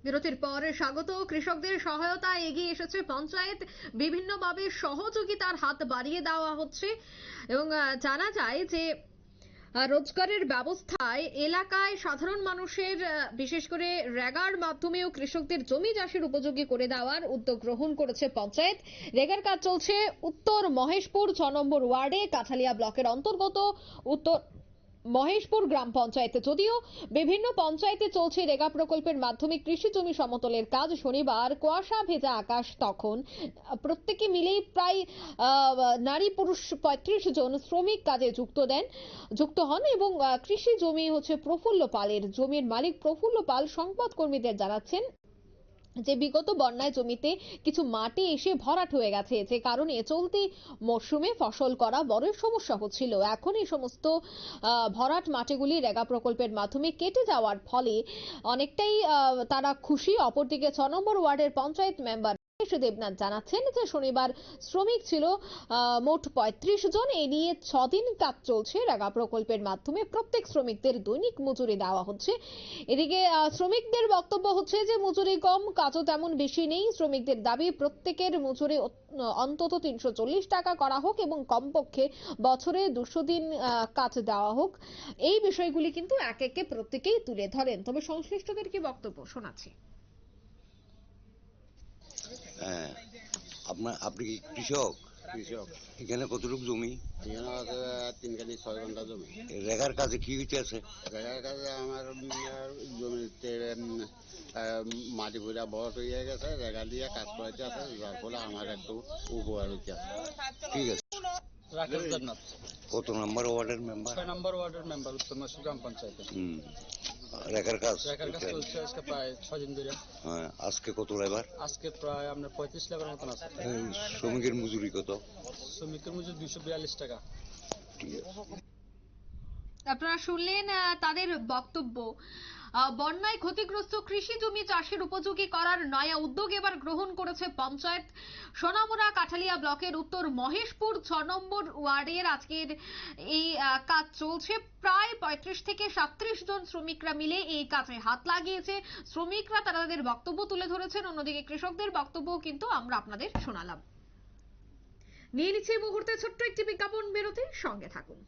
বিরতির পর স্বাগত। কৃষকদের সহায়তায় এগিয়ে এসেছে পঞ্চায়েত, বিভিন্নভাবে সহযোগিতার হাত বাড়িয়ে দেওয়া হচ্ছে এবং জানা যায় যে রোজগারের ব্যবস্থায় এলাকায় সাধারণ মানুষের বিশেষ করে রেগার মাধ্যমেও কৃষকদের জমি চাষের উপযোগী করে দেওয়ার উদ্যোগ গ্রহণ করেছে পঞ্চায়েত। রেগার কাজ চলছে উত্তর মহেশপুর 6 নম্বর ওয়ার্ডে কাঠালিয়া ব্লকের অন্তর্গত উত্তর মহেশপুর গ্রাম পঞ্চায়েতে। যদিও বিভিন্ন পঞ্চায়েতে চলছে রেগা প্রকল্পের মাধ্যমে কৃষি জমি সমতলের কাজ, শনিবার কুয়াশা ভেজা আকাশ, তখন প্রত্যেকে মিলেই প্রায় নারী পুরুষ 35 জন শ্রমিক কাজে যুক্ত হন এবং কৃষি জমি হচ্ছে প্রফুল্ল পালের। জমির মালিক প্রফুল্ল পাল সংবাদ কর্মীদের জানাচ্ছেন যে বিগত বন্যায় জমিতে কিছু মাটি এসে ভরাট হয়ে গেছে, যে কারণে চলতি মরশুমে ফসল করা বড় সমস্যা হচ্ছিল। এখন এই সমস্ত ভরাট মাটিগুলি রেগা প্রকল্পের মাধ্যমে কেটে যাওয়ার ফলে অনেকটাই তারা খুশি। অপরদিকে 6 নম্বর ওয়ার্ডের পঞ্চায়েত মেম্বার দেবনাথ জানাচ্ছেন যে শনিবার শ্রমিক ছিল মোট 35 জন। এ নিয়ে 6 দিন কাজ চলছে। রেগা প্রকল্পের মাধ্যমে প্রত্যেক শ্রমিকদের দৈনিক মজুরি দেওয়া হচ্ছে। এদিকে শ্রমিকদের বক্তব্য হচ্ছে যে মজুরি কম, কাজও তেমন বেশি নেই। শ্রমিকদের দাবি প্রত্যেকের মজুরি অন্তত 340 টাকা করা হোক এবং কমপক্ষে বছরে 200 দিন কাজ দেওয়া হোক। এই বিষয়গুলি কিন্তু এক একে প্রত্যেকেই তুলে ধরেন। তবে সংশ্লিষ্টদের কি বক্তব্য শোনাচ্ছি। হ্যাঁ, আপনি কি কৃষক? এখানে কতটুকু জমি? এখানে আছে 3 কানি 6 ঘন্টা জমি। রেগার কাজে কি হইতেছে? রেগার কাজে আমার জমিতে মাটি ভরা বড় হয়ে গেছে, রেগা দিয়ে কাজ করাইতে আছে, যার ফলে আমার একটু উপকার হইতে আছে। ঠিক আছে। রাকেশ দেবনাথ, কত নম্বর ওয়ার্ডের মেম্বার? 6 নম্বর ওয়ার্ডের মেম্বার, উত্তর মহেশপুর গ্রাম পঞ্চায়েতে। রেগার কাজ চলছে আজকে প্রায় 6 দিন ধরে। হ্যাঁ, আজকে কত লেবার? আজকে প্রায় আপনার 35 লেবার মতন আছে। শ্রমিকের মজুরি কত? শ্রমিকের মজুরি 242 টাকা। ঠিক আছে। আপনারা শুনলেন তাদের বক্তব্য। বন্যায় ক্ষতিগ্রস্ত কৃষি জমি চাষের উপযোগী করার নয়া উদ্যোগ এবার গ্রহণ করেছে পঞ্চায়েত। সোনামুড়া কাঠালিয়া ব্লকের উত্তর মহেশপুর 6 নম্বর ওয়ার্ডের আজকের এই কাজ চলছে। প্রায় 35 থেকে 37 জন শ্রমিকরা মিলে এই কাজে হাত লাগিয়েছে। শ্রমিকরা তাদের বক্তব্য তুলে ধরেছেন। অন্যদিকে কৃষকদের বক্তব্য কিন্তু আমরা আপনাদের শোনালাম। নিয়ে নিচ্ছি মুহূর্তে ছোট্ট একটি বিজ্ঞাপন বিরতির সঙ্গে থাকুন।